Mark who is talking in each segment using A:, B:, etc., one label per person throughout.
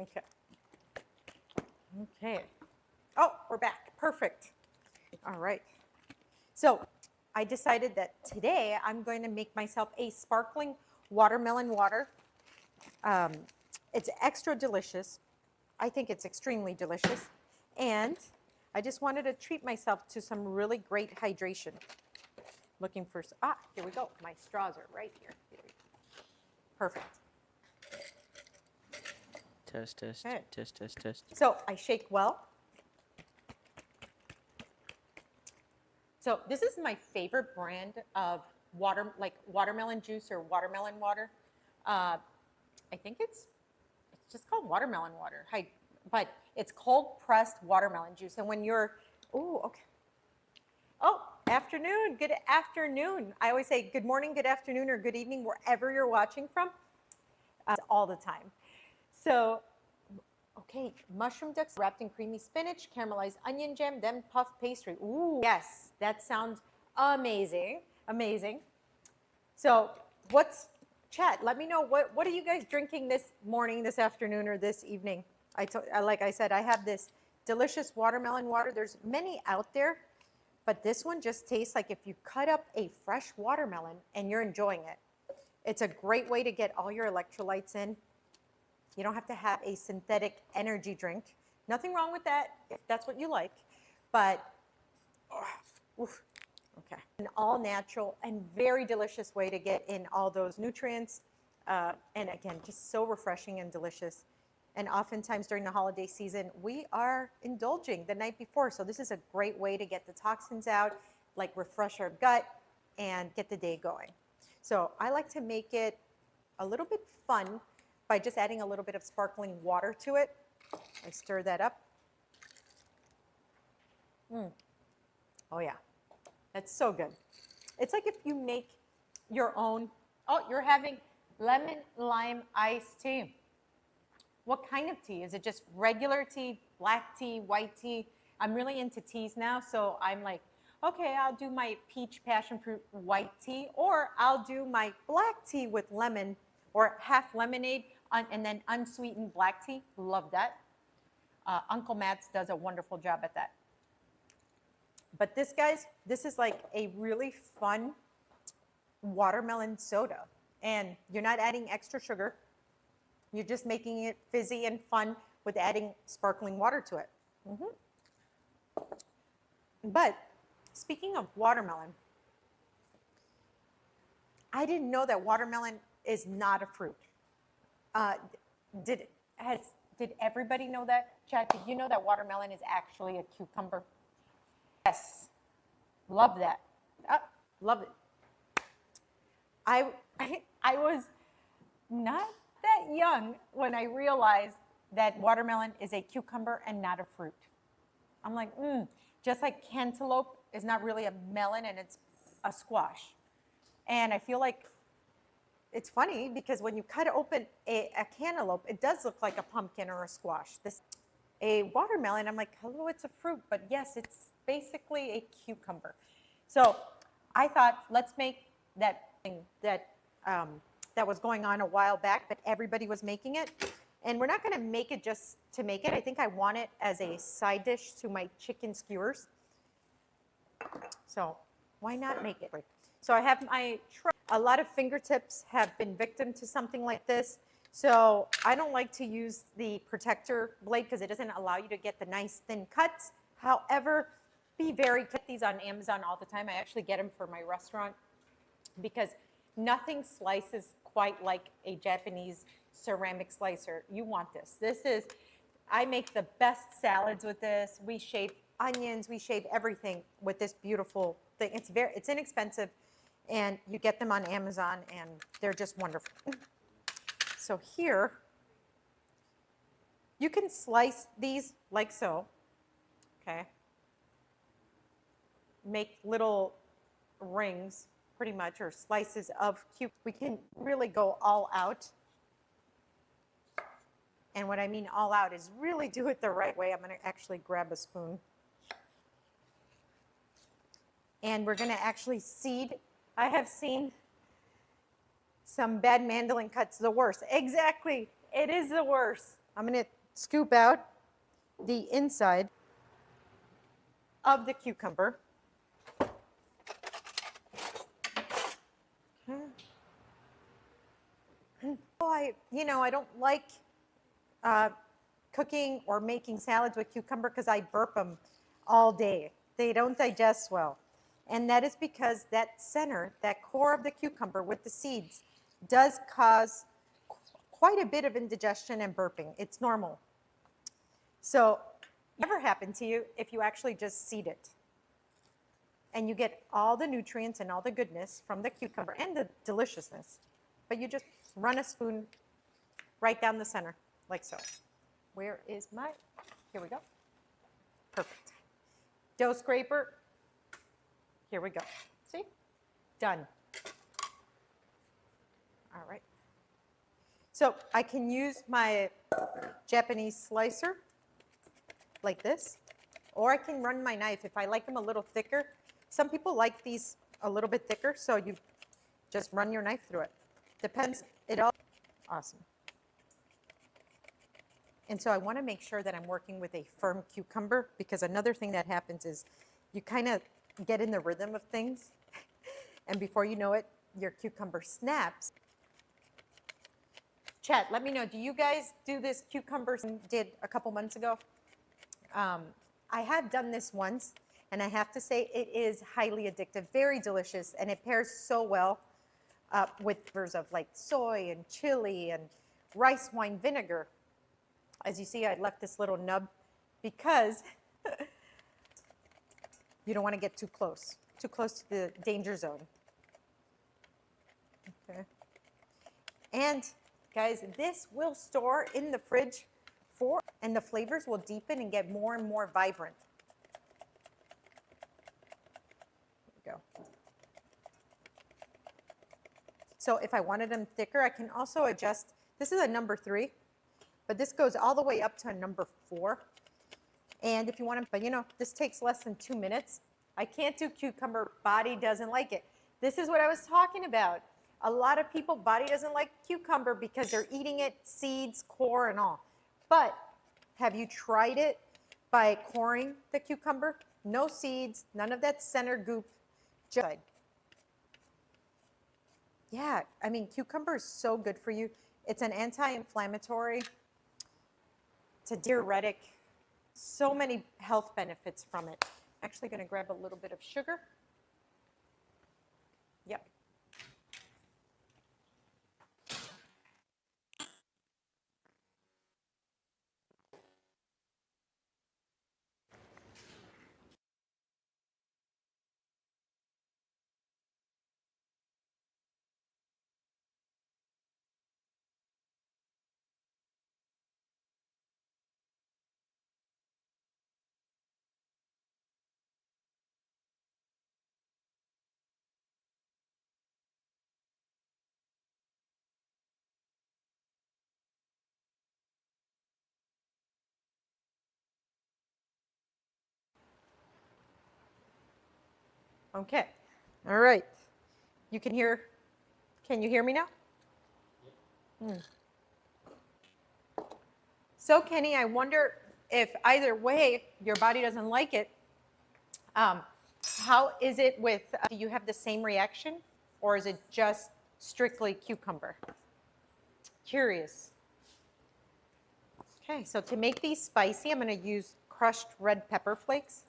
A: Okay. Okay. Oh, we're back. Perfect. All right. So I decided that today I'm going to make myself a sparkling watermelon water. It's extra delicious. I think it's extremely delicious. And I just wanted to treat myself to some really great hydration. Looking for, here we go. My straws are right here. Perfect.
B: Test.
A: Okay.
B: Test.
A: So I shake well. So this is my favorite brand of watermelon juice or watermelon water. I think it's just called watermelon water. But it's cold pressed watermelon juice. And when you're, okay. Oh, afternoon, good afternoon. I always say good morning, good afternoon, or good evening, wherever you're watching from, all the time. So, okay, mushroom ducks wrapped in creamy spinach, caramelized onion jam, then puff pastry. Ooh, yes, that sounds amazing, amazing. So chat, let me know, what are you guys drinking this morning, this afternoon, or this evening? Like I said, I have this delicious watermelon water. There's many out there, but this one just tastes like if you cut up a fresh watermelon and you're enjoying it. It's a great way to get all your electrolytes in. You don't have to have a synthetic energy drink. Nothing wrong with that if that's what you like, but okay. An all natural and very delicious way to get in all those nutrients. And again, just so refreshing and delicious. And oftentimes during the holiday season, we are indulging the night before. So this is a great way to get the toxins out, like refresh our gut and get the day going. So I like to make it a little bit fun by just adding a little bit of sparkling water to it. I stir that up. Oh yeah, that's so good. It's like if you make your own, you're having lemon lime iced tea. What kind of tea? Is it just regular tea, black tea, white tea? I'm really into teas now, so I'm like, okay, I'll do my peach passion fruit white tea, or I'll do my black tea with lemon or half lemonade and then unsweetened black tea. Love that. Uncle Matt's does a wonderful job at that. But this, guys, this is like a really fun watermelon soda. And you're not adding extra sugar. You're just making it fizzy and fun with adding sparkling water to it. But speaking of watermelon, I didn't know that watermelon is not a fruit. Did everybody know that? Chad, did you know that watermelon is actually a cucumber? Yes, love that. Love it. I was not that young when I realized that watermelon is a cucumber and not a fruit. I'm like, just like cantaloupe is not really a melon and it's a squash. And I feel like it's funny because when you cut open a cantaloupe, it does look like a pumpkin or a squash. A watermelon, I'm like, hello, it's a fruit, but yes, it's basically a cucumber. So I thought, let's make that thing that was going on a while back, but everybody was making it. And we're not going to make it just to make it. I think I want it as a side dish to my chicken skewers. So why not make it? So I have my tray. A lot of fingertips have been victim to something like this. So I don't like to use the protector blade because it doesn't allow you to get the nice thin cuts. However, get these on Amazon all the time. I actually get them for my restaurant because nothing slices quite like a Japanese ceramic slicer. You want this. I make the best salads with this. We shave onions, we shave everything with this beautiful thing. It's inexpensive, and you get them on Amazon, and they're just wonderful. So here, you can slice these like so, okay? Make little rings, pretty much, or slices of cube. We can really go all out. And what I mean all out is really do it the right way. I'm going to actually grab a spoon. And we're going to actually seed. I have seen some bad mandolin cuts, the worst. Exactly. It is the worst. I'm going to scoop out the inside of the cucumber. I don't like cooking or making salads with cucumber because I burp them all day. They don't digest well. And that is because that center, that core of the cucumber with the seeds, does cause quite a bit of indigestion and burping. It's normal. So, never happen to you if you actually just seed it. And you get all the nutrients and all the goodness from the cucumber and the deliciousness. But you just run a spoon right down the center, like so. Where is my, here we go. Perfect. Dough scraper. Here we go. See? Done. All right. So I can use my Japanese slicer like this, or I can run my knife if I like them a little thicker. Some people like these a little bit thicker, so you just run your knife through it. Depends. It all awesome. And so I want to make sure that I'm working with a firm cucumber, because another thing that happens is you kind of get in the rhythm of things, and before you know it, your cucumber snaps. Chat, let me know, do you guys do this cucumber did a couple months ago? I have done this once, and I have to say it is highly addictive, very delicious, and it pairs so well with flavors of like soy and chili and rice wine vinegar. As you see, I left this little nub because you don't want to get too close to the danger zone. Okay. And guys, this will store in the fridge and the flavors will deepen and get more and more vibrant. There we go. So if I wanted them thicker, I can also adjust. This is a number 3, but this goes all the way up to a number 4. And if you want to, but this takes less than 2 minutes. I can't do cucumber, body doesn't like it. This is what I was talking about. A lot of people, body doesn't like cucumber because they're eating it, seeds, core, and all. But have you tried it by coring the cucumber? No seeds, none of that center goop. Just, yeah, I mean, cucumber is so good for you. It's an anti-inflammatory. It's a diuretic. So many health benefits from it. I'm actually going to grab a little bit of sugar. Yep. Okay. All right. Can you hear me now? So Kenny, I wonder if either way your body doesn't like it, how is it with, do you have the same reaction, or is it just strictly cucumber? Curious. Okay, so to make these spicy, I'm going to use crushed red pepper flakes,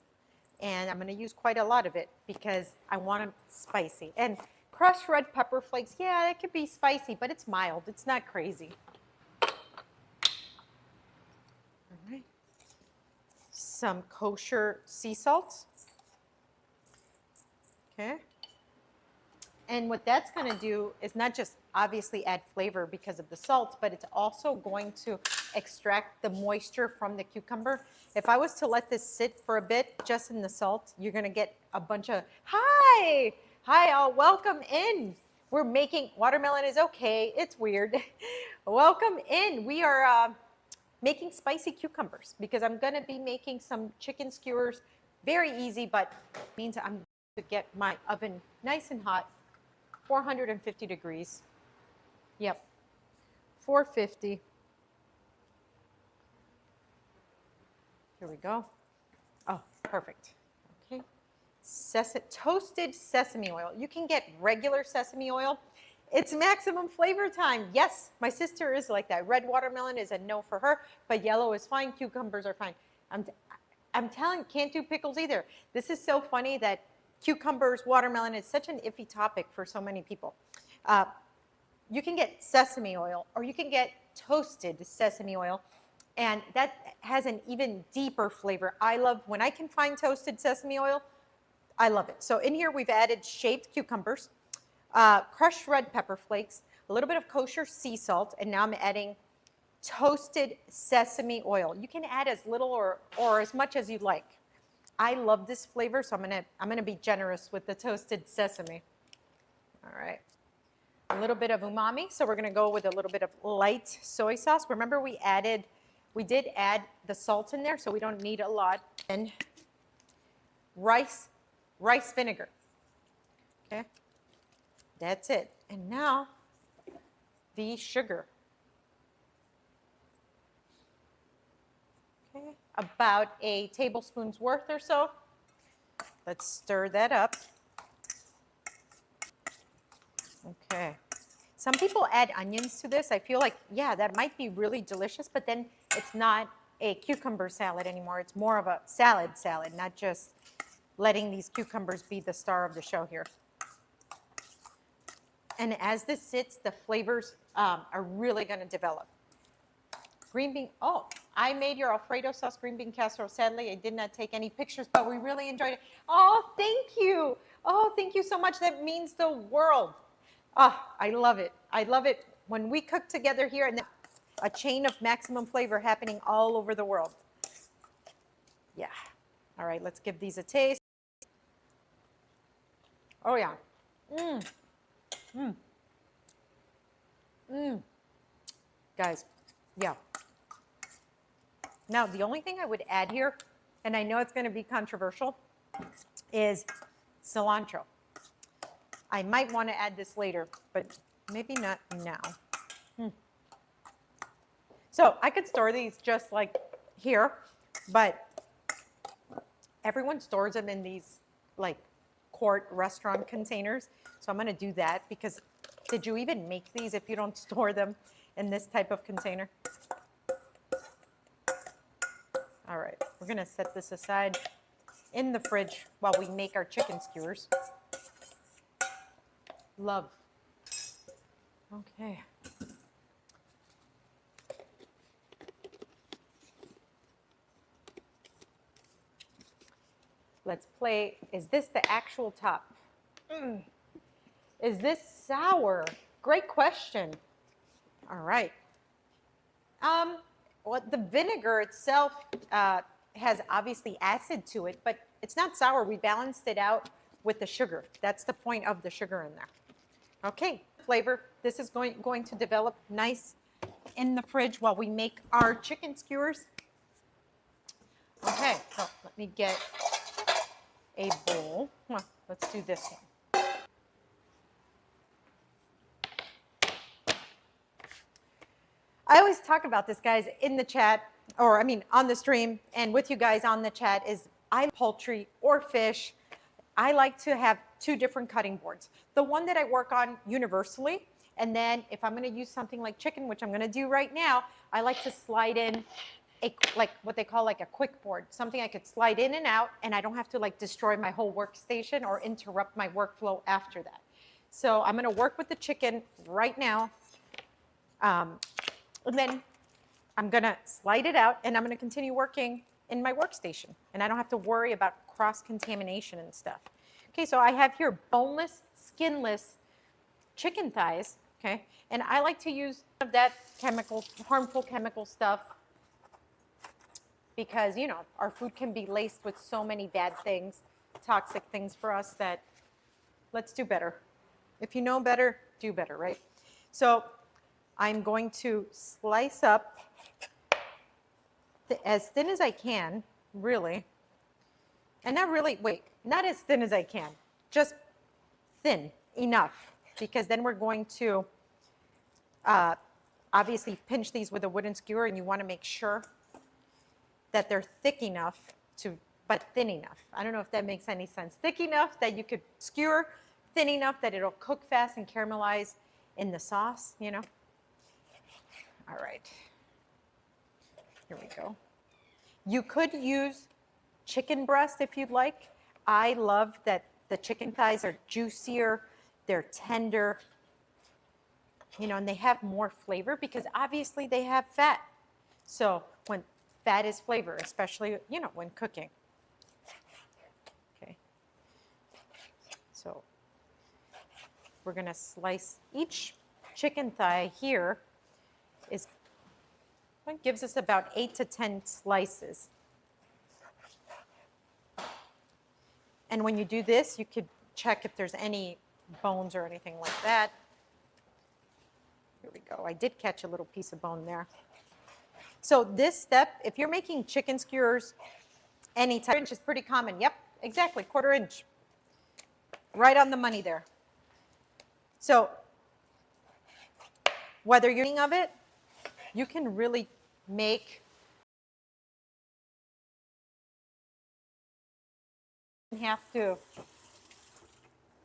A: and I'm going to use quite a lot of it because I want them spicy. And crushed red pepper flakes, yeah, it could be spicy, but it's mild. It's not crazy. All right. Some kosher sea salt. Okay. And what that's going to do is not just obviously add flavor because of the salt, but it's also going to extract the moisture from the cucumber. If I was to let this sit for a bit just in the salt, you're going to get a bunch of, hi, all, welcome in. We're making, watermelon is okay, it's weird. Welcome in. We are making spicy cucumbers because I'm going to be making some chicken skewers. Very easy, but means I'm going to get my oven nice and hot. 450 degrees. Yep. 450. Here we go. Oh, perfect. Okay. Toasted sesame oil. You can get regular sesame oil. It's maximum flavor time. Yes, my sister is like that. Red watermelon is a no for her, but yellow is fine. Cucumbers are fine. I'm telling, can't do pickles either. This is so funny that cucumbers, watermelon is such an iffy topic for so many people. You can get sesame oil or you can get toasted sesame oil, and that has an even deeper flavor. I love, when I can find toasted sesame oil, I love it. So in here we've added shaved cucumbers, crushed red pepper flakes, a little bit of kosher sea salt, and now I'm adding toasted sesame oil. You can add as little or as much as you like. I love this flavor, so I'm gonna be generous with the toasted sesame. All right. A little bit of umami, so we're gonna go with a little bit of light soy sauce. Remember we did add the salt in there, so we don't need a lot. And rice vinegar. Okay. That's it. And now the sugar. Okay, about a tablespoon's worth or so. Let's stir that up. Okay. Some people add onions to this. I feel like, yeah, that might be really delicious, but then it's not a cucumber salad anymore. It's more of a salad, not just letting these cucumbers be the star of the show here. And as this sits, the flavors are really going to develop. Green bean, oh, I made your Alfredo sauce green bean casserole. Sadly, I did not take any pictures, but we really enjoyed it. Oh, thank you. Oh, thank you so much. That means the world. Oh, I love it. I love it when we cook together here, and a chain of maximum flavor happening all over the world. Yeah. All right, let's give these a taste. Oh, yeah. Guys, yeah. Now, the only thing I would add here, and I know it's going to be controversial, is cilantro. I might want to add this later, but maybe not now. So I could store these just like here, but everyone stores them in these like quart restaurant containers. So I'm going to do that because did you even make these if you don't store them in this type of container? All right, we're going to set this aside in the fridge while we make our chicken skewers. Love. Okay. Let's play. Is this the actual top? Is this sour? Great question. All right. Well, the vinegar itself has obviously acid to it, but it's not sour. We balanced it out with the sugar. That's the point of the sugar in there. Okay, flavor. This is going to develop nice in the fridge while we make our chicken skewers. Okay, so let me get a bowl. Well, let's do this one. I always talk about this, guys, in the chat, or I mean on the stream, and with you guys on the chat is I love poultry or fish. I like to have two different cutting boards. The one that I work on universally, and then if I'm going to use something like chicken, which I'm going to do right now, I like to slide in like what they call like a quick board, something I could slide in and out, and I don't have to like destroy my whole workstation or interrupt my workflow after that. So I'm going to work with the chicken right now, and then I'm going to slide it out, and I'm going to continue working in my workstation, and I don't have to worry about cross-contamination and stuff. Okay, so I have here boneless, skinless chicken thighs, okay, and I like to use that harmful chemical stuff because, you know, our food can be laced with so many bad things, toxic things for us that let's do better. If you know better, do better, right? So I'm going to slice up as thin as I can, really. And not really, wait, not as thin as I can, just thin enough, because then we're going to obviously pinch these with a wooden skewer, and you want to make sure that they're thick enough but thin enough. I don't know if that makes any sense. Thick enough that you could skewer, thin enough that it'll cook fast and caramelize in the sauce, you know. All right, here we go. You could use chicken breast if you'd like. I love that the chicken thighs are juicier, they're tender, you know, and they have more flavor because obviously they have fat. So when fat is flavor, especially, you know, when cooking. Okay. So we're going to slice each chicken thigh here gives us about 8 to 10 slices. And when you do this, you could check if there's any bones or anything like that. Here we go. I did catch a little piece of bone there. So this step, if you're making chicken skewers, any type, inch is pretty common. Yep, exactly, 1/4 inch. Right on the money there. So whether you're thinking of it, you can really make have to.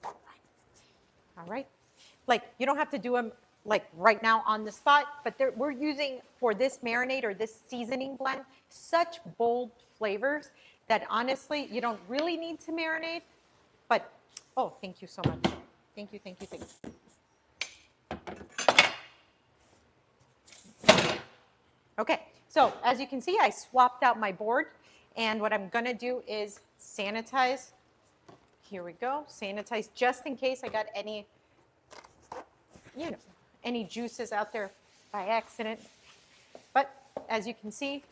A: All right. Like, you don't have to do them like right now on the spot, but we're using for this marinade or this seasoning blend such bold flavors that honestly, you don't really need to marinate. But, oh, thank you so much. Thank you, thank you, thank you. Okay, so as you can see, I swapped out my board, and what I'm gonna do is sanitize. Here we go, sanitize just in case I got any, you know, any juices out there by accident. But as you can see,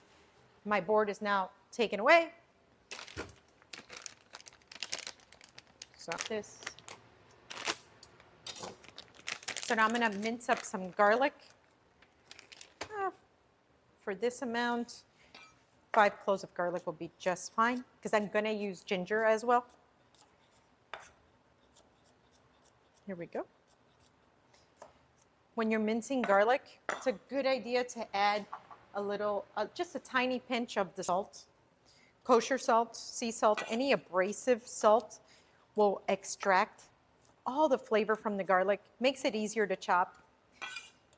A: my board is now taken away. So this. So now I'm gonna mince up some garlic. For this amount, 5 cloves of garlic will be just fine because I'm gonna use ginger as well. Here we go. When you're mincing garlic, it's a good idea to add a little, just a tiny pinch of the salt. Kosher salt, sea salt, any abrasive salt will extract all the flavor from the garlic, makes it easier to chop.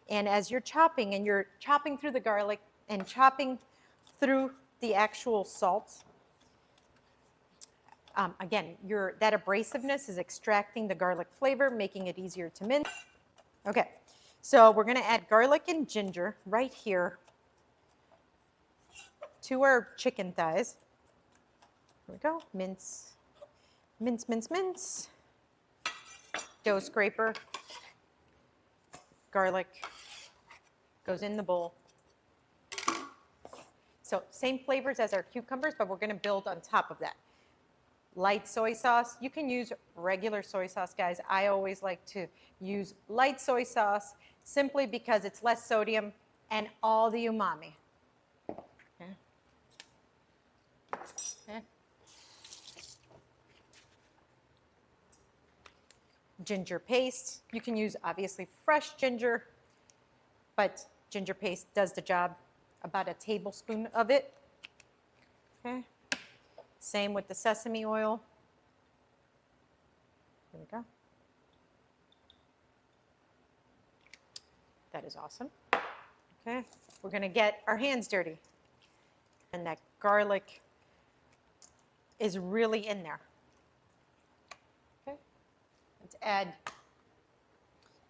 A: And as you're chopping, and you're chopping through the garlic and chopping through the actual salt, again, that abrasiveness is extracting the garlic flavor, making it easier to mince. Okay, so we're gonna add garlic and ginger right here to our chicken thighs. Here we go, mince, mince, mince, mince. Dough scraper, garlic goes in the bowl. So same flavors as our cucumbers, but we're gonna build on top of that. Light soy sauce, you can use regular soy sauce, guys. I always like to use light soy sauce simply because it's less sodium and all the umami. Okay. Okay. Ginger paste, you can use obviously fresh ginger, but ginger paste does the job. About a tablespoon of it. Okay. Same with the sesame oil. Here we go. That is awesome. Okay. We're going to get our hands dirty. And that garlic is really in there. Okay. Let's add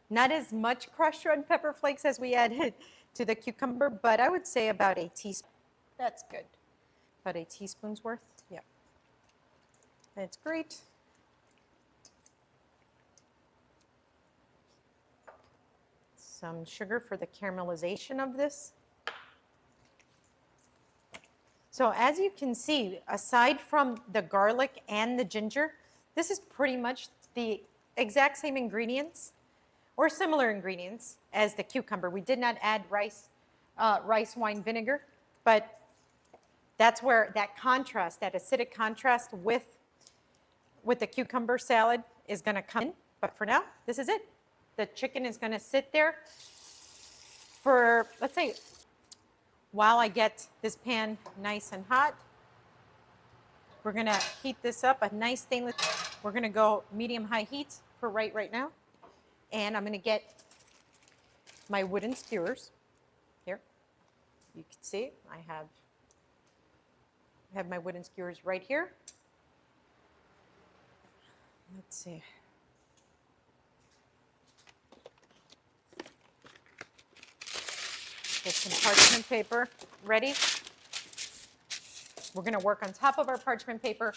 A: not as much crushed red pepper flakes as we added to the cucumber, but I would say about a teaspoon. That's good. About a teaspoon's worth. Yeah. That's great. Some sugar for the caramelization of this. So as you can see, aside from the garlic and the ginger, this is pretty much the exact same ingredients or similar ingredients as the cucumber. We did not add rice wine vinegar, but that's where that contrast, that acidic contrast with the cucumber salad is gonna come in. But for now, this is it. The chicken is gonna sit there for, let's say, while I get this pan nice and hot, we're gonna heat this up, a nice stainless. We're gonna go medium-high heat for right now. And I'm gonna get my wooden skewers. Here, you can see I have my wooden skewers right here. Let's see. Get some parchment paper ready. We're gonna work on top of our parchment paper.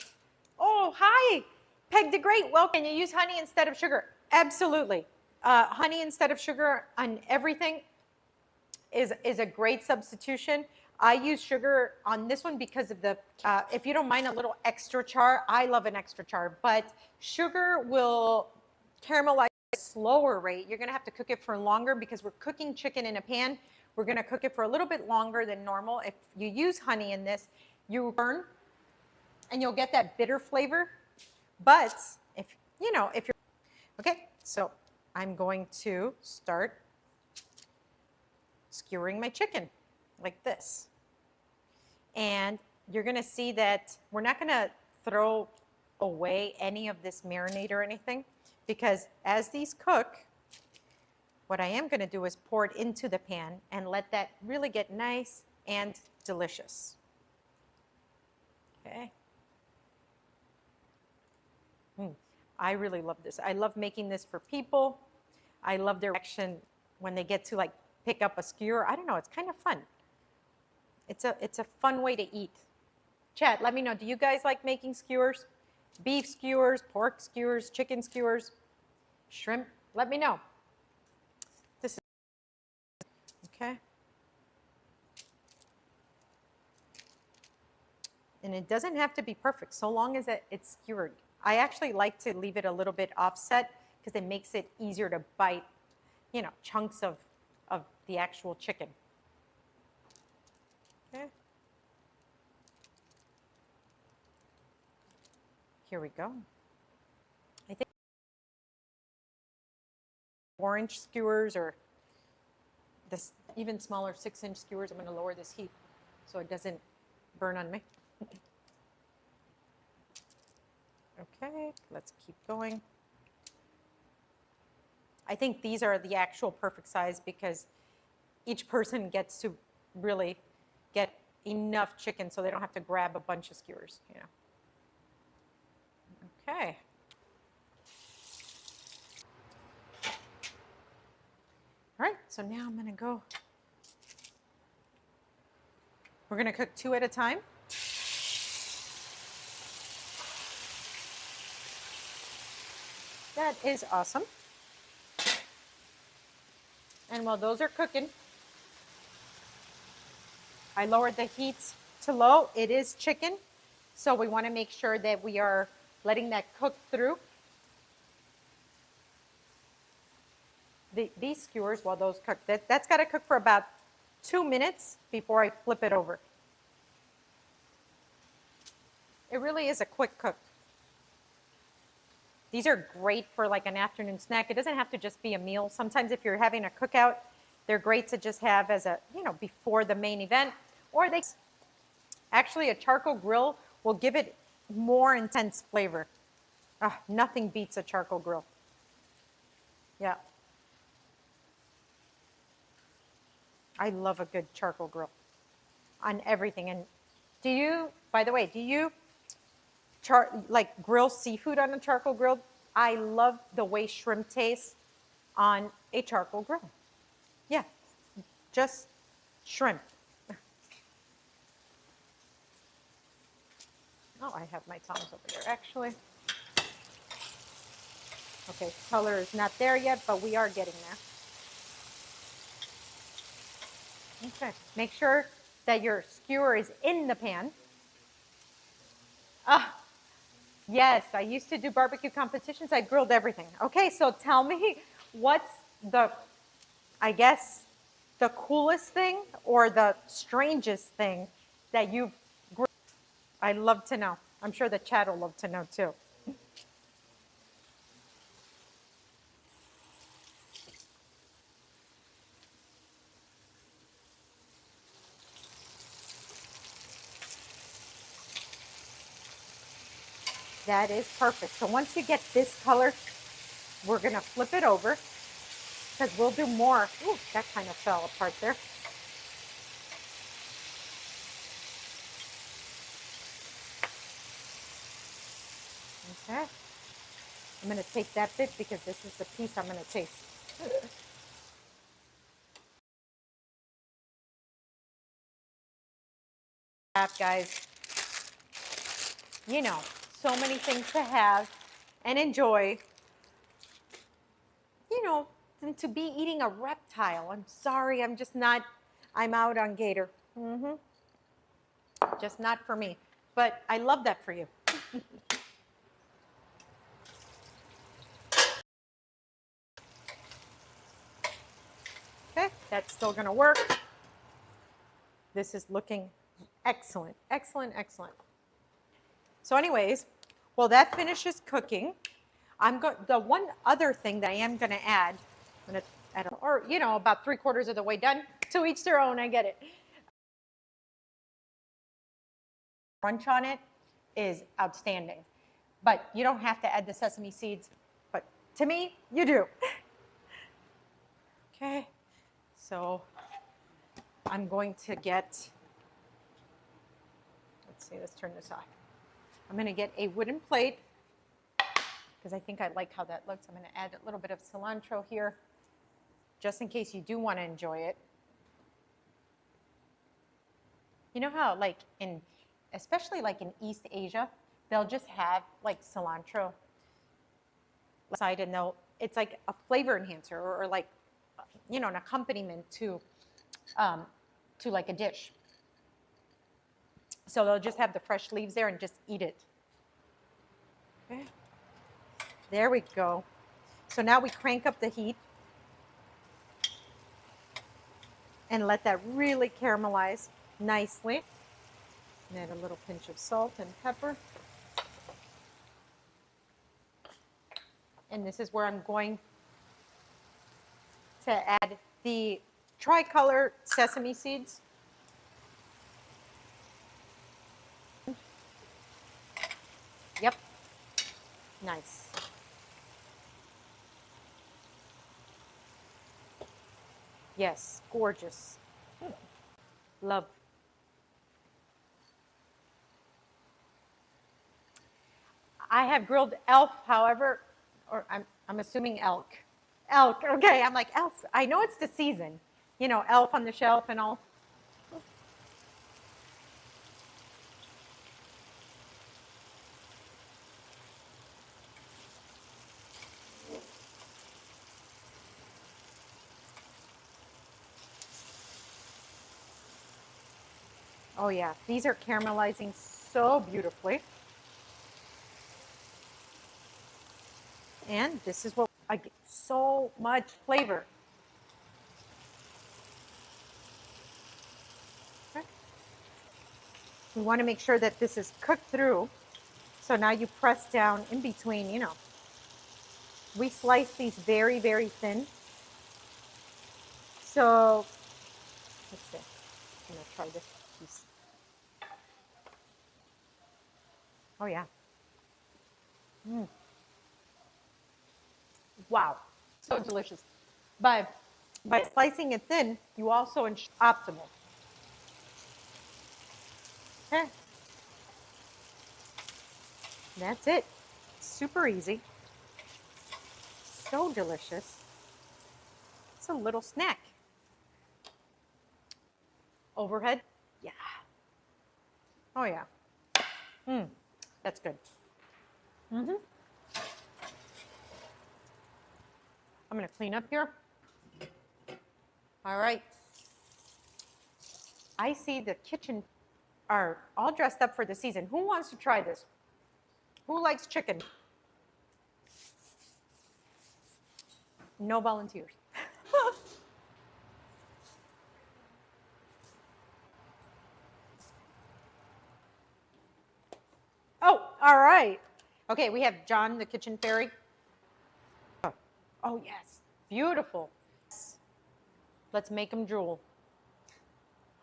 A: Oh, hi, Peg the Great. Well, can you use honey instead of sugar? Absolutely. Honey instead of sugar on everything is a great substitution. I use sugar on this one because of the, if you don't mind a little extra char, I love an extra char, but sugar will caramelize at a slower rate. You're gonna have to cook it for longer because we're cooking chicken in a pan. We're gonna cook it for a little bit longer than normal. If you use honey in this, you burn and you'll get that bitter flavor. But if you're, okay, so I'm going to start skewering my chicken like this. And you're gonna see that we're not gonna throw away any of this marinade or anything, because as these cook, what I am gonna do is pour it into the pan and let that really get nice and delicious. Okay. I really love this. I love making this for people. I love their reaction when they get to like pick up a skewer. I don't know, it's kind of fun. It's a fun way to eat. Chat, let me know, do you guys like making skewers? Beef skewers, pork skewers, chicken skewers, shrimp? Let me know. This is, okay. And it doesn't have to be perfect, so long as it's skewered. I actually like to leave it a little bit offset because it makes it easier to bite, chunks of the actual chicken. Okay. Here we go. I think orange skewers or this even smaller 6-inch skewers, I'm going to lower this heat so it doesn't burn on me. Okay, let's keep going. I think these are the actual perfect size because each person gets to really get enough chicken so they don't have to grab a bunch of skewers. Okay. All right, so now I'm gonna go. We're gonna cook 2 at a time. That is awesome. And while those are cooking, I lowered the heat to low. It is chicken, so we want to make sure that we are letting that cook through. These skewers, while those cook, that's got to cook for about 2 minutes before I flip it over. It really is a quick cook. These are great for like an afternoon snack. It doesn't have to just be a meal. Sometimes if you're having a cookout, they're great to just have as a, before the main event. Or actually a charcoal grill will give it more intense flavor. Nothing beats a charcoal grill. Yeah. I love a good charcoal grill on everything. And by the way, do you grill seafood on a charcoal grill? I love the way shrimp tastes on a charcoal grill. Yeah, just shrimp. Oh, I have my tongs over there, actually. Okay, color is not there yet, but we are getting there. Okay, make sure that your skewer is in the pan. Yes, I used to do barbecue competitions. I grilled everything. Okay, so tell me what's the coolest thing or the strangest thing that you've grilled? I'd love to know. I'm sure the chat will love to know too. That is perfect. So once you get this color, we're gonna flip it over because we'll do more. Ooh, that kind of fell apart there. Okay. I'm gonna take that bit because this is the piece I'm gonna taste. Guys, you know, so many things to have and enjoy, you know, than to be eating a reptile. I'm sorry, I'm just not, I'm out on gator. Just not for me. But I love that for you. Okay, that's still gonna work. This is looking excellent, excellent, excellent. So anyways, well, that finishes cooking. The one other thing that I am gonna add, or you know, about 3/4 of the way done. To each their own, I get it. Crunch on it is outstanding, but you don't have to add the sesame seeds. But to me, you do. Okay, so I'm going to get. Let's see. Let's turn this off. I'm going to get a wooden plate because I think I like how that looks. I'm going to add a little bit of cilantro here just in case you do want to enjoy it. You know how like especially like in East Asia, they'll just have like cilantro side and it's like a flavor enhancer or like, you know, an accompaniment to like a dish. So they'll just have the fresh leaves there and just eat it. Okay. There we go. So now we crank up the heat and let that really caramelize nicely. And add a little pinch of salt and pepper. And this is where I'm going to add the tricolor sesame seeds. Yep. Nice. Yes, gorgeous. Love. I have grilled elk, however, or I'm assuming elk. Elk, okay, I'm like, elf. I know it's the season. You know, elf on the shelf and all. Oh yeah, these are caramelizing so beautifully. And this is what I get, so much flavor. Okay. We want to make sure that this is cooked through. So now you press down in between, you know. We slice these very, very thin. So, let's see. I'm going to try this piece. Oh, yeah. Wow. So delicious. By slicing it thin, you also optimal. Okay. That's it. Super easy. So delicious. It's a little snack. Overhead. Yeah. Oh, yeah. That's good. I'm going to clean up here. All right. I see the kitchen are all dressed up for the season. Who wants to try this? Who likes chicken? No volunteers. Oh, all right. Okay, we have John, the kitchen fairy. Oh, yes. Beautiful. Let's make them drool.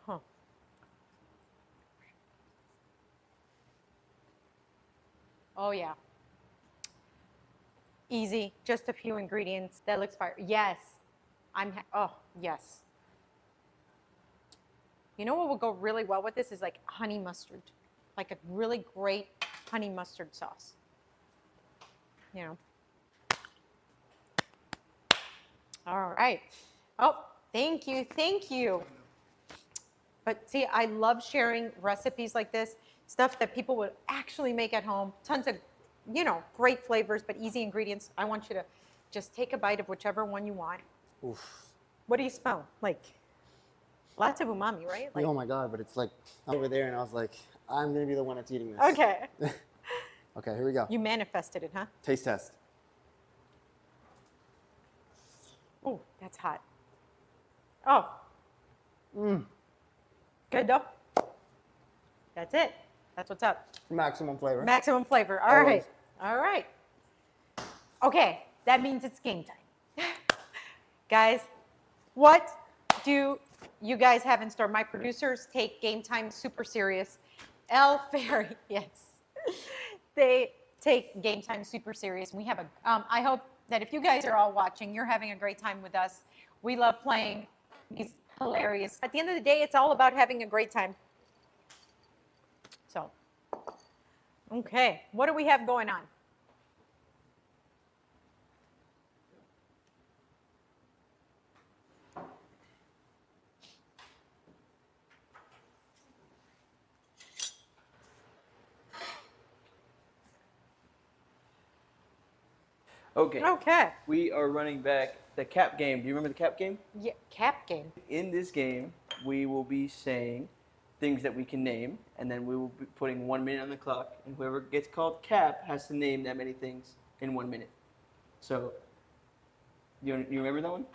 A: Huh. Oh, yeah. Easy, just a few ingredients. That looks fire. Yes. Oh, yes. You know what will go really well with this is like honey mustard. Like a really great honey mustard sauce. You know. All right. Oh, thank you. Thank you. But see, I love sharing recipes like this, stuff that people would actually make at home. Tons of, you know, great flavors, but easy ingredients. I want you to just take a bite of whichever one you want.
B: Oof.
A: What do you smell? Like lots of umami, right? Like,
B: oh my God, but it's like over there, and I was like, I'm gonna be the one that's eating this.
A: okay.
B: Okay, here we go.
A: You manifested it, huh?
B: Taste test.
A: Oh, that's hot. Oh. Good though. That's it. That's what's up.
B: Maximum flavor.
A: Maximum flavor. All right. All right. Okay, that means it's game time. Guys, what do you guys have in store? My producers take game time super serious. El Ferry, yes. They take game time super serious. We have I hope that if you guys are all watching, you're having a great time with us. We love playing these hilarious. At the end of the day, it's all about having a great time. So, okay, what do we have going on?
C: Okay.
A: Okay.
C: We are running back the cap game. Do you remember the cap game?
A: Yeah, cap game.
C: In this game, we will be saying things that we can name, and then we will be putting 1 minute on the clock, and whoever gets called cap has to name that many things in 1 minute. So, you remember that one?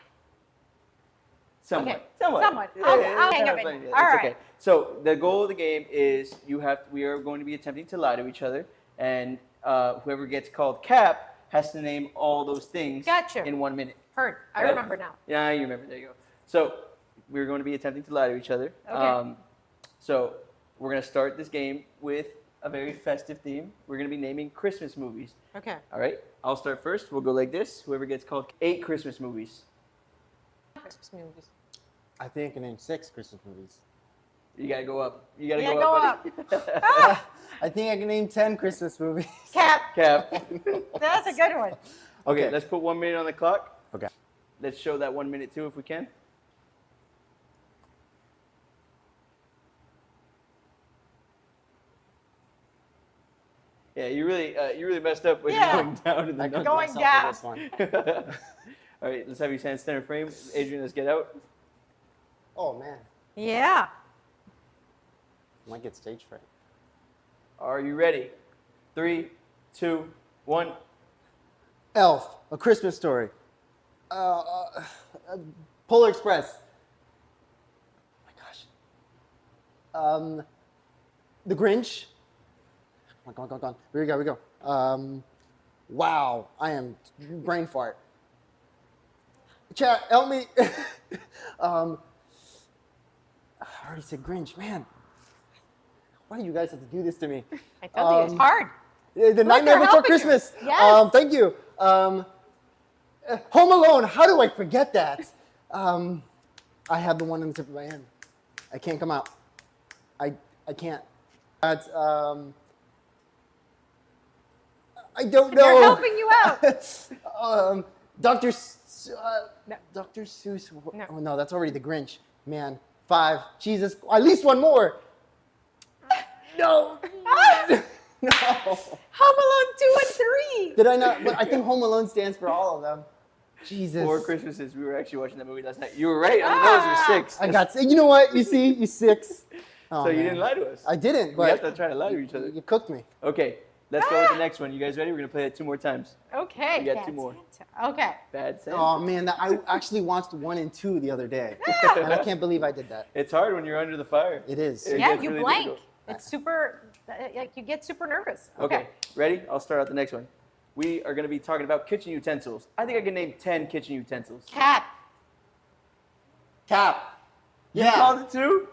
C: Somewhat.
A: Okay.
C: Somewhat.
A: Somewhat. I'll hang up it.
C: It's
A: All right.
C: okay. So the goal of the game is we are going to be attempting to lie to each other, and whoever gets called cap has to name all those things
A: Gotcha.
C: in 1 minute.
A: Heard. I remember now.
C: Yeah, you remember. There you go. So we're going to be attempting to lie to each other.
A: Okay.
C: So we're going to start this game with a very festive theme. We're going to be naming Christmas movies.
A: Okay.
C: All right. I'll start first. We'll go like this. Whoever gets called 8 Christmas movies.
A: Christmas movies.
B: I think I can name 6 Christmas movies.
C: You got to go up. You got to
A: Yeah,
C: go
A: go
C: up, buddy.
B: I think I can name 10 Christmas movies.
A: Cap.
C: Cap.
A: That's a good one.
C: Okay, let's put 1 minute on the clock.
B: Okay.
C: Let's show that 1 minute too if we can. Yeah, you really messed up when
A: Yeah.
C: you're going down in the
B: I
C: numbers.
B: cooked
A: Going
B: myself for this one.
C: All right, let's have you stand center frame. Adrian, let's get out.
B: Oh man,
A: Yeah.
B: I might get stage fright.
C: Are you ready? 3, 2, 1.
B: Elf, A Christmas Story, Polar Express. Oh my gosh. The Grinch. Come on. Here we go. Wow, I am brain fart. Chat, help me. I already said Grinch, man. Why do you guys have to do this to me?
A: I told you it's hard.
B: The Nightmare
A: they're
B: Before
A: helping you.
B: Christmas.
A: Yes.
B: Thank you. Home Alone. How do I forget that? I have the one in the tip of my hand. I can't come out. I can't. That's I don't know.
A: They're helping you out.
B: Dr.
A: No.
B: Dr. Seuss.
A: No.
B: Oh no, that's already the Grinch. Man, 5. Jesus, at least one more. No. No.
A: Home Alone 2 and 3.
B: Did I not? But I think Home Alone stands for all of them. Jesus.
C: 4 Christmases. We were actually watching that movie last night. You were right. On the nose was 6.
B: I got. You know what? You see, you 6. Oh,
C: So you
B: man.
C: didn't lie to us.
B: I didn't.
C: We
B: But
C: have to try to lie to each other.
B: You cooked me.
C: Okay, let's go with the next one. You guys ready? We're gonna play it 2 more times.
A: Okay.
C: We got
A: Bad
C: 2 more.
A: Santa. Okay.
C: Bad sense.
B: Oh man, I actually watched 1 and 2 the other day, and I can't believe I did that.
C: It's hard when you're under the fire.
B: It is.
C: It
A: Yeah,
C: gets
A: you
C: really
A: blank.
C: difficult.
A: It's super, like you get super nervous.
C: Okay, ready? I'll start out the next one. We are going to be talking about kitchen utensils. I think I can name 10 kitchen utensils.
A: Cat.
B: Cap.
C: You
B: Yeah.
C: called it 2?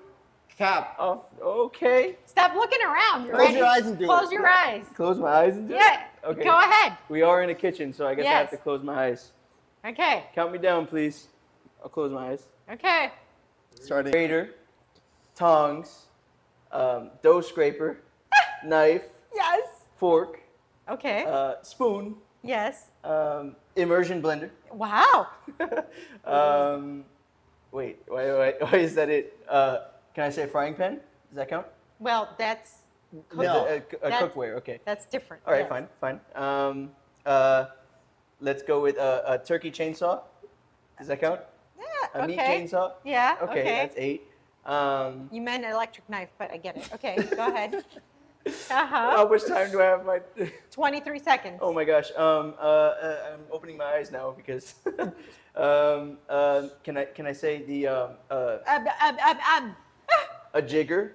B: Cap.
C: Oh, okay.
A: Stop looking around. You
B: Close
A: ready?
B: your eyes and do
A: Close
B: it.
A: your eyes.
C: Close my eyes and do it?
A: Yeah.
C: Okay.
A: Go ahead.
C: We are in a kitchen, so I guess I have
A: Yes.
C: to close my eyes.
A: Okay.
C: Count me down, please. I'll close my eyes.
A: Okay.
B: Starting.
C: Grater, tongs, dough scraper, knife,
A: Yes.
C: fork,
A: Okay.
C: spoon,
A: Yes.
C: immersion blender.
A: Wow.
C: Wait, why is that it? Can I say frying pan? Does that count?
A: Well, that's
B: No.
C: A
A: That-
C: cookware, okay.
A: that's different.
C: All right,
A: Yes.
C: fine. Let's go with a turkey chainsaw. Does that count?
A: Yeah.
C: A meat
A: Okay.
C: chainsaw?
A: Yeah.
C: Okay,
A: Okay.
C: that's 8.
A: You meant an electric knife, but I get it. Okay. Go ahead.
C: How
A: Uh-huh.
C: much time do I have?
A: 23 seconds.
C: Oh my gosh. I'm opening my eyes now because. Can I say the a jigger?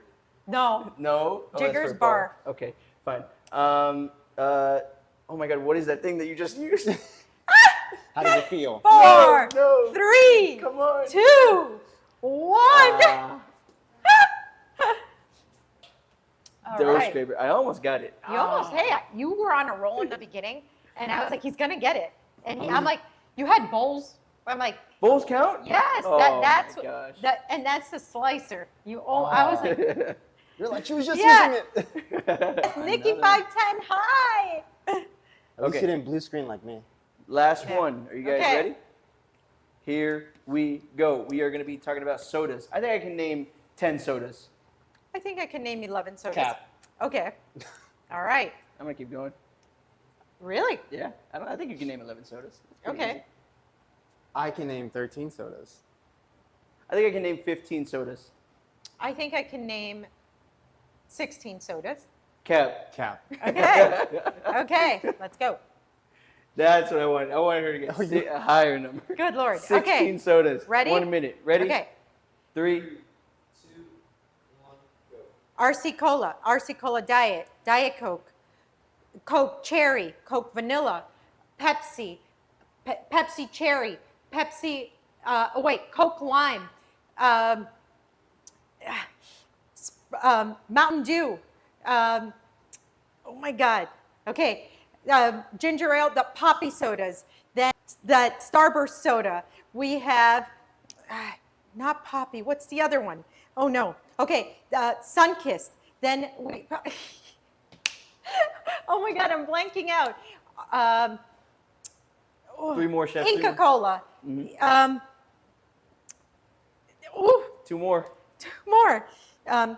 A: No.
C: No. Oh, that's
A: Jigger's
C: for a
A: bar.
C: Okay, fine. Oh my God, what is that thing that you just used?
B: How does it feel?
A: 4,
C: No.
A: 3,
C: Come on.
A: 2, 1. All
C: Dough
A: right.
C: scraper. I almost got it.
A: You almost, hey, you were on a roll in the beginning, and I was like, he's gonna get it. And I'm like, you had bowls. I'm like,
C: Bowls count?
A: yes,
C: Oh
A: that's
C: my gosh.
A: that, and that's the slicer. I was like,
B: You're like, she was just
A: Yeah.
B: using it.
A: Nikki
C: Another-
A: 510, hi.
B: At least
C: Okay.
B: you didn't blue screen like me.
C: Last
A: Okay.
C: one. Are you guys
A: Okay.
C: ready? Here we go. We are going to be talking about sodas. I think I can name 10 sodas.
A: I think I can name 11 sodas.
B: Cap.
A: Okay. All right.
C: I'm going to keep going.
A: Really?
C: Yeah. I think you can name 11 sodas. It's pretty
A: Okay.
C: easy.
B: I can name 13 sodas.
C: I think I can name 15 sodas.
A: I think I can name 16 sodas.
C: Cap.
B: Cap.
A: Okay. Okay. Let's go.
C: That's what I wanted. I wanted her to get
B: Oh, you-
C: a higher number.
A: Good Lord.
C: 16
A: Okay.
C: sodas.
A: Ready?
C: 1 minute. Ready?
A: Okay.
C: 3.
A: RC Cola Diet, Diet Coke, Coke Cherry, Coke Vanilla, Pepsi, Pepsi Cherry, Pepsi, Coke Lime, Mountain Dew, oh my God, okay, ginger ale, the poppy sodas, then that Starburst soda, we have, not poppy, what's the other one? Oh no, okay, Sunkist, then we, oh my God, I'm blanking out.
C: 3 more, chef. 3
A: Inca
C: more.
A: Cola.
C: Mhm.
A: Ooh,
C: 2 more.
A: 2 more.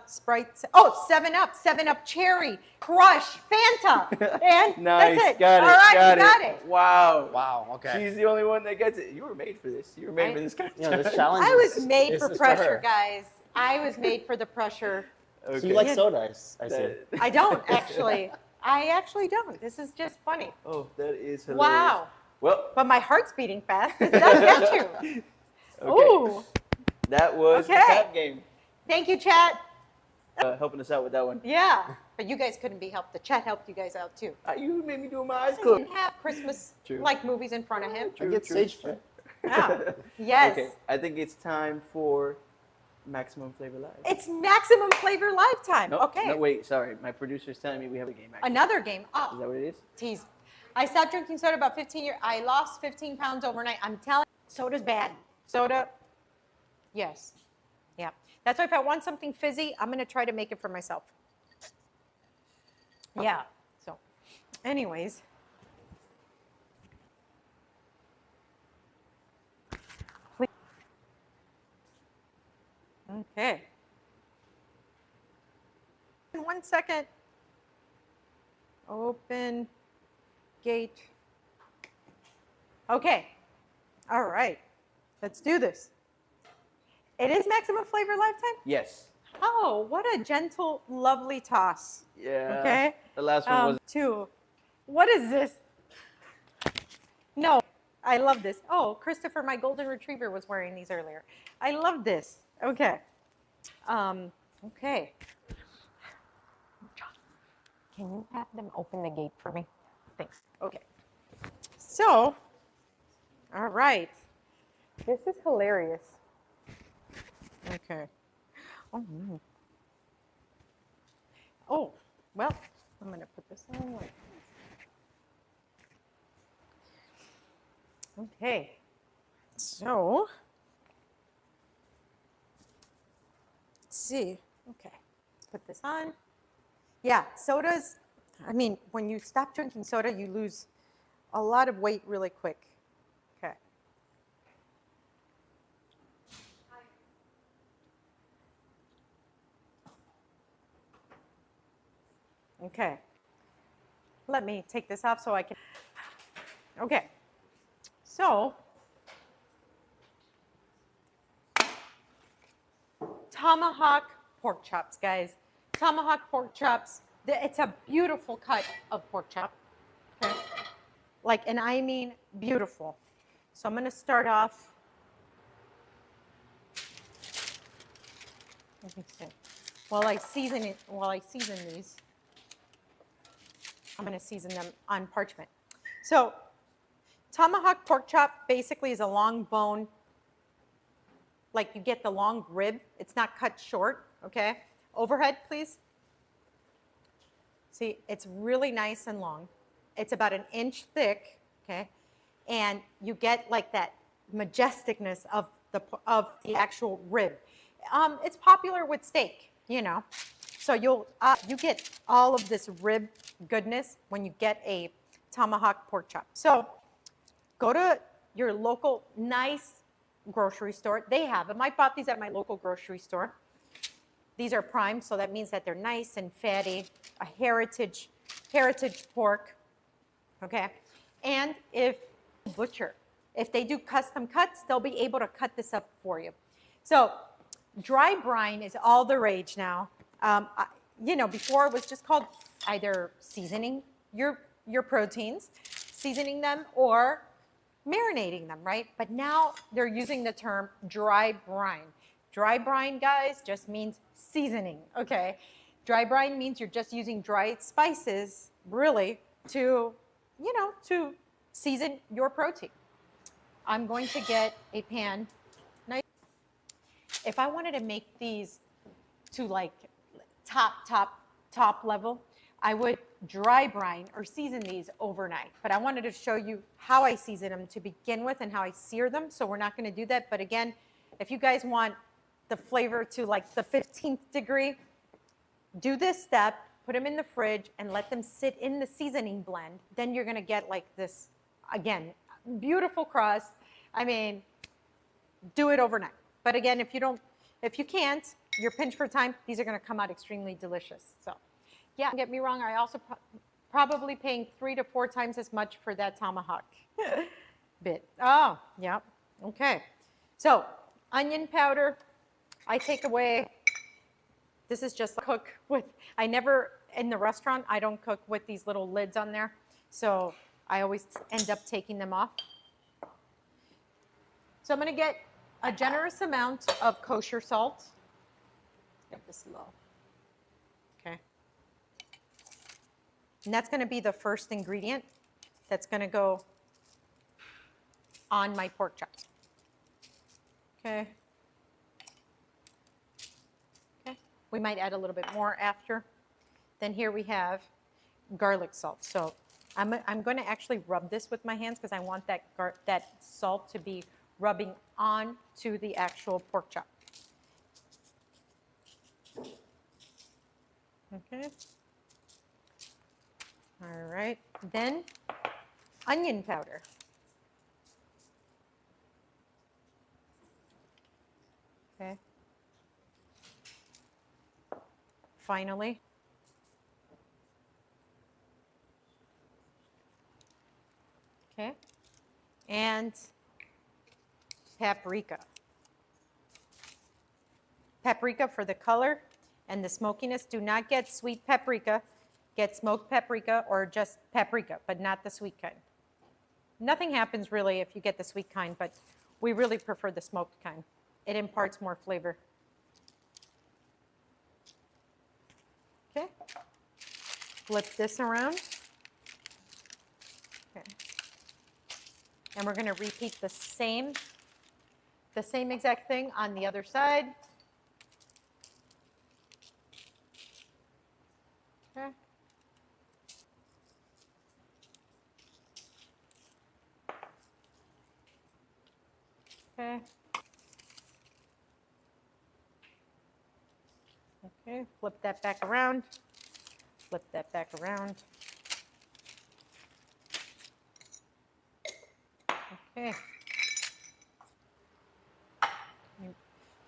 A: Sprite. Oh, 7-Up Cherry, Crush, Fanta. And
C: Nice.
A: that's it.
C: Got it.
A: All right,
C: got
A: you got it.
C: Wow.
B: Wow, okay.
C: She's the only one that gets it. You were made for this. You were made for this kind of
B: You know, this
C: challenge.
B: challenge
A: I
B: is-
A: was made
B: is
A: for
B: for
A: pressure,
B: her.
A: guys. I was made for the pressure.
C: Okay.
B: So you like
A: Yeah.
B: soda, I see.
C: That-
A: I don't actually. I actually don't. This is just funny.
C: Oh, that is hilarious.
A: Wow.
C: Well,
A: But my heart's beating fast. This does get you.
C: okay.
A: Ooh.
C: That was the
A: Okay.
C: tap game.
A: Thank you, chat.
C: Helping us out with that one.
A: Yeah. But you guys couldn't be helped. The chat helped you guys out too.
C: You made me do my eyes
A: He
C: closed.
A: didn't have Christmas
C: True.
A: like movies in front of him.
B: I get stage fright.
A: Yeah. Yes.
C: Okay, I think it's time for Maximum Flavor Live.
A: It's Maximum Flavor Lifetime.
C: No,
A: Okay.
C: No, wait, sorry. My producer's telling me we have a game. Actually.
A: Another game.
C: Is
A: Oh,
C: that what it is?
A: tease. I stopped drinking soda about 15 years. I lost 15 pounds overnight. I'm telling you, soda's bad. Soda, yes. Yeah. That's why if I want something fizzy, I'm going to try to make it for myself. Yeah. So, anyways. Okay. In 1 second. Open gate. Okay. All right. Let's do this. It is Maximum Flavor Lifetime?
C: Yes.
A: Oh, what a gentle, lovely toss.
C: Yeah.
A: Okay.
C: The last one was
A: 2. What is this? No, I love this. Oh, Christopher, my golden retriever, was wearing these earlier. I love this. Okay. Okay. Can you have them open the gate for me? Thanks. Okay. So, all right. This is hilarious. Okay. Oh, Oh, well, I'm going to put this on like this. Okay. So, let's see. Okay. Let's put this on. Yeah, sodas, I mean, when you stop drinking soda, you lose a lot of weight really quick. Okay. Okay. Let me take this off so I can. Okay. So, Tomahawk pork chops, guys. Tomahawk pork chops. It's a beautiful cut of pork chop. Okay. Like, and I mean beautiful. So I'm going to start off. Let me see. While I season these, I'm going to season them on parchment. So, tomahawk pork chop basically is a long bone, like you get the long rib. It's not cut short, okay? Overhead, please. See, it's really nice and long. It's about 1 inch thick, okay? And you get like that majesticness of the actual rib. It's popular with steak, you know. So you get all of this rib goodness when you get a tomahawk pork chop. So go to your local nice grocery store. They have them. I bought these at my local grocery store. These are prime, so that means that they're nice and fatty, a heritage pork, okay? And if butcher, if they do custom cuts, they'll be able to cut this up for you. So dry brine is all the rage now. You know, before it was just called either seasoning your proteins, seasoning them, or marinating them, right? But now they're using the term dry brine. Dry brine, guys, just means seasoning, okay? Dry brine means you're just using dried spices, really, to, you know, to season your protein. I'm going to get a pan. If I wanted to make these to like top level, I would dry brine or season these overnight. But I wanted to show you how I season them to begin with and how I sear them. So we're not going to do that. But again, if you guys want the flavor to like the 15th degree, do this step, put them in the fridge and let them sit in the seasoning blend. Then you're going to get like this, again, beautiful crust. I mean, do it overnight. But again, if you can't, you're pinched for time, these are going to come out extremely delicious. So, yeah, don't get me wrong, I also probably paying 3 to 4 times as much for that tomahawk bit. Oh, yeah, okay. So, onion powder, I take away, this is just cook with, in the restaurant, I don't cook with these little lids on there. So, I always end up taking them off. So, I'm going to get a generous amount of kosher salt. Get this low. Okay. And that's going to be the first ingredient that's going to go on my pork chop. Okay. Okay. We might add a little bit more after. Then here we have garlic salt. So I'm going to actually rub this with my hands because I want that salt to be rubbing on to the actual pork chop. Okay. All right. Then onion powder. Okay. Finally. Okay. And paprika. Paprika for the color and the smokiness. Do not get sweet paprika. Get smoked paprika or just paprika, but not the sweet kind. Nothing happens really if you get the sweet kind, but we really prefer the smoked kind. It imparts more flavor. Okay. Flip this around. Okay. And we're going to repeat the same exact thing on the other side. Okay. Okay, flip that back around. Flip that back around. Okay. Let me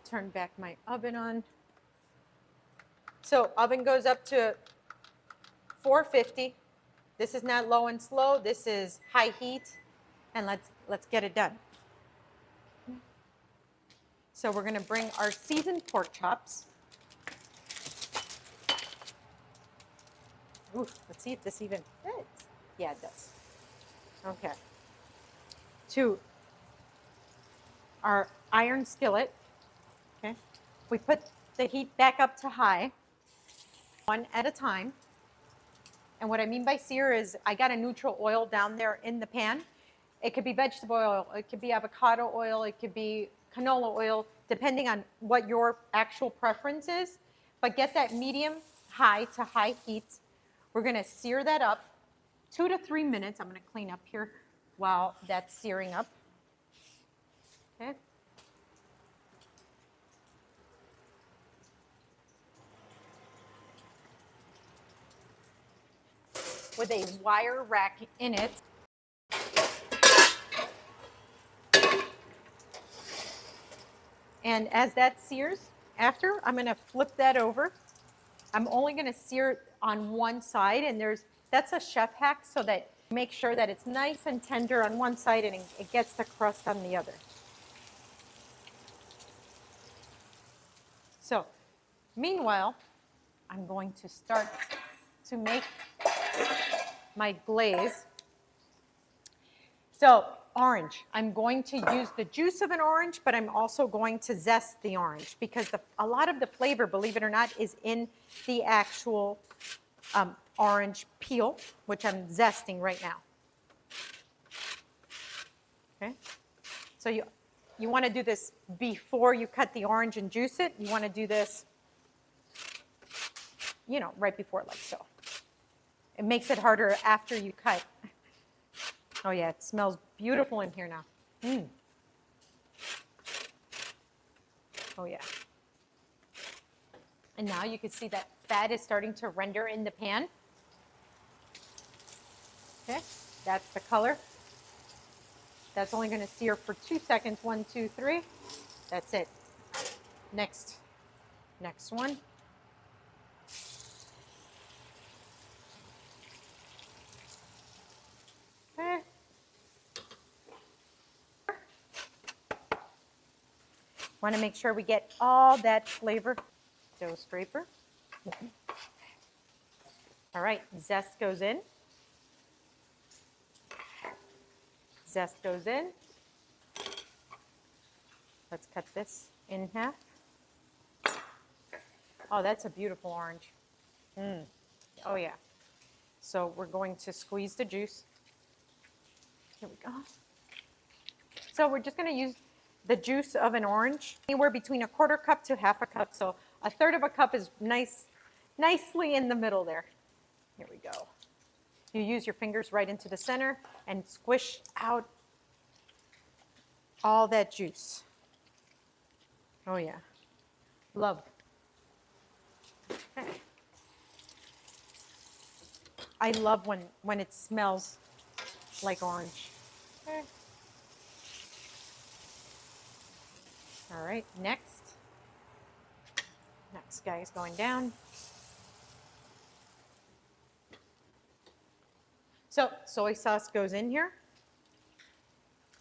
A: turn back my oven on. So oven goes up to 450. This is not low and slow. This is high heat. And let's get it done. So we're going to bring our seasoned pork chops. Ooh, let's see if this even fits. Yeah, it does. Okay. To our iron skillet. Okay. We put the heat back up to high, one at a time. And what I mean by sear is I got a neutral oil down there in the pan. It could be vegetable oil, it could be avocado oil, it could be canola oil, depending on what your actual preference is. But get that medium high to high heat. We're gonna sear that up 2 to 3 minutes. I'm gonna clean up here while that's searing up. Okay. With a wire rack in it. And as that sears, after, I'm gonna flip that over. I'm only gonna sear on one side, and that's a chef hack so that make sure that it's nice and tender on one side and it gets the crust on the other. So, meanwhile, I'm going to start to make my glaze. So, orange. I'm going to use the juice of an orange, but I'm also going to zest the orange because a lot of the flavor, believe it or not, is in the actual orange peel, which I'm zesting right now. Okay? So you want to do this before you cut the orange and juice it. You want to do this, right before, like so. It makes it harder after you cut. Oh yeah, it smells beautiful in here now. Oh yeah. And now you can see that fat is starting to render in the pan. Okay, that's the color. That's only going to sear for 2 seconds. 1, 2, 3. That's it. Next one. Okay. Want to make sure we get all that flavor. Dough scraper. All right, zest goes in. Zest goes in. Let's cut this in half. Oh, that's a beautiful orange. Oh yeah. So we're going to squeeze the juice. Here we go. So we're just going to use the juice of an orange, anywhere between 1/4 cup to 1/2 cup. So 1/3 cup is nicely in the middle there. Here we go. You use your fingers right into the center and squish out all that juice. Oh yeah. Love. Okay. I love when it smells like orange. Okay. All right, next guy is going down. So soy sauce goes in here.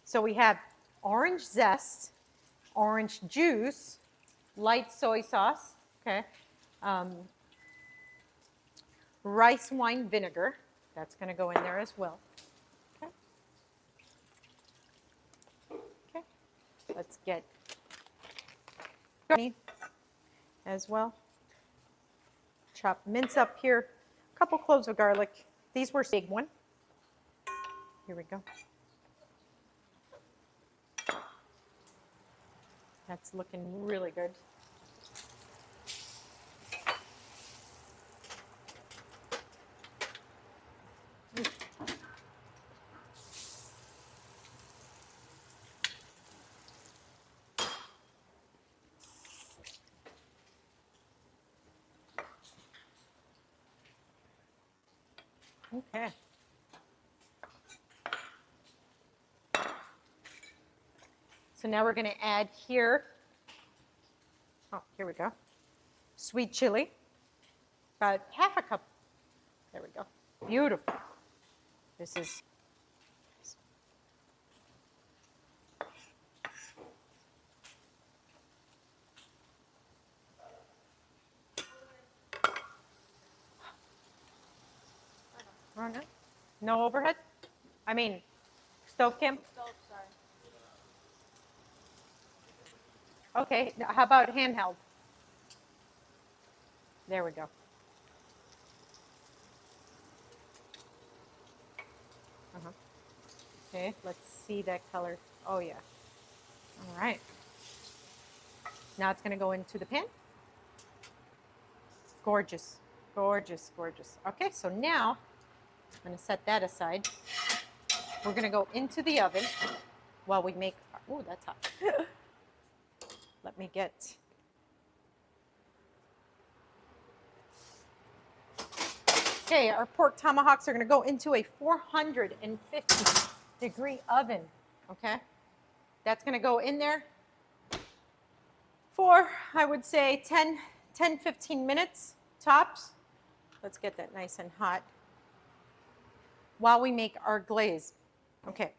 A: So we have orange zest, orange juice, light soy sauce, okay, rice wine vinegar, that's going to go in there as well. Okay. Okay. Let's get as well. Chop mince up here, a couple cloves of garlic. These were big one. Here we go. That's looking really good. Okay. So now we're going to add here, oh, here we go, sweet chili, about half a cup. There we go. Beautiful. This is oh, no. No overhead? I mean, stove cam?
D: Stove, sorry.
A: Okay, now how about handheld? There we go. Uh-huh. Okay, let's see that color. Oh, yeah. All right. Now it's going to go into the pan. Gorgeous, gorgeous, gorgeous. Okay, so now I'm going to set that aside. We're going to go into the oven while we make, oh, that's hot. Let me get, okay, our pork tomahawks are going to go into a 450-degree oven, okay? That's going to go in there for, I would say, 10-15 minutes tops. Let's get that nice and hot while we make our glaze. Okay,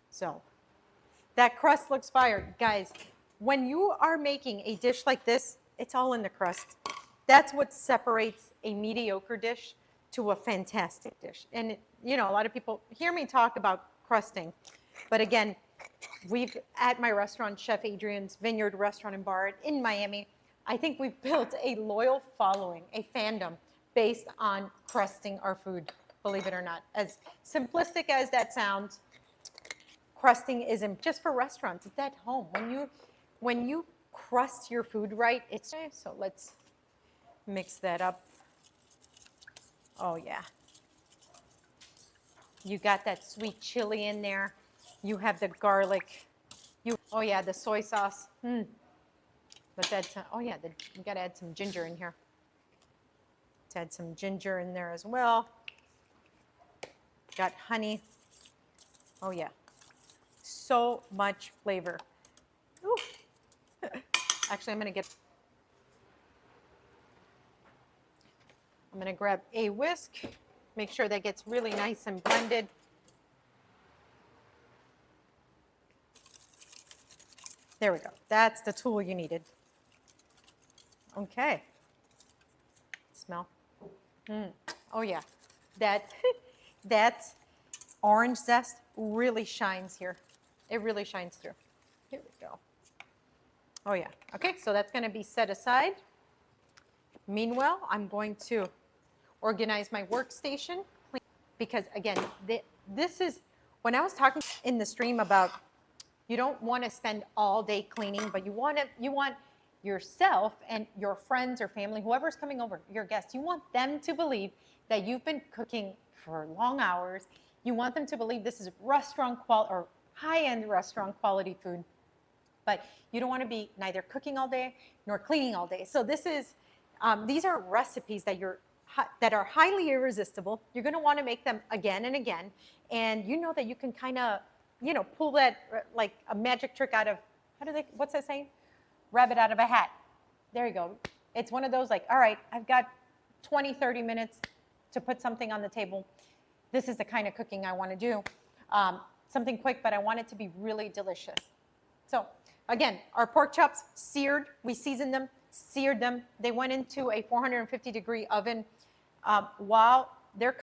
A: so that crust looks fire. Guys, when you are making a dish like this, it's all in the crust. That's what separates a mediocre dish to a fantastic dish. And, you know, a lot of people hear me talk about crusting. But again, we've, at my restaurant, Chef Adrian's Vineyard Restaurant and Bar in Miami, I think we've built a loyal following, a fandom, based on crusting our food, believe it or not. As simplistic as that sounds, crusting isn't just for restaurants, it's at home. When you crust your food right, it's, so let's mix that up. Oh yeah. You got that sweet chili in there. You have the garlic. Oh yeah, the soy sauce. Let's add some, oh yeah, you gotta add some ginger in here. Let's add some ginger in there as well. Got honey. Oh yeah. So much flavor. Ooh. Actually, I'm gonna grab a whisk, make sure that gets really nice and blended. There we go. That's the tool you needed. Okay. Smell. Oh yeah. That orange zest really shines here. It really shines through. Here we go. Oh yeah. Okay, so that's going to be set aside. Meanwhile, I'm going to organize my workstation because again, this is, when I was talking in the stream about you don't want to spend all day cleaning, but you want yourself and your friends or family, whoever's coming over, your guests, you want them to believe that you've been cooking for long hours. You want them to believe this is restaurant quality or high-end restaurant quality food, but you don't want to be neither cooking all day nor cleaning all day. So this is, these are recipes that that are highly irresistible. You're going to want to make them again and again, and you know that you can kind of, you know, pull that like a magic trick out of, what's that saying? Rabbit out of a hat. There you go. It's one of those like, all right, I've got 20, 30 minutes to put something on the table. This is the kind of cooking I want to do. Something quick, but I want it to be really delicious. So again, our pork chops seared. We seasoned them, seared them. They went into a 450-degree oven while they're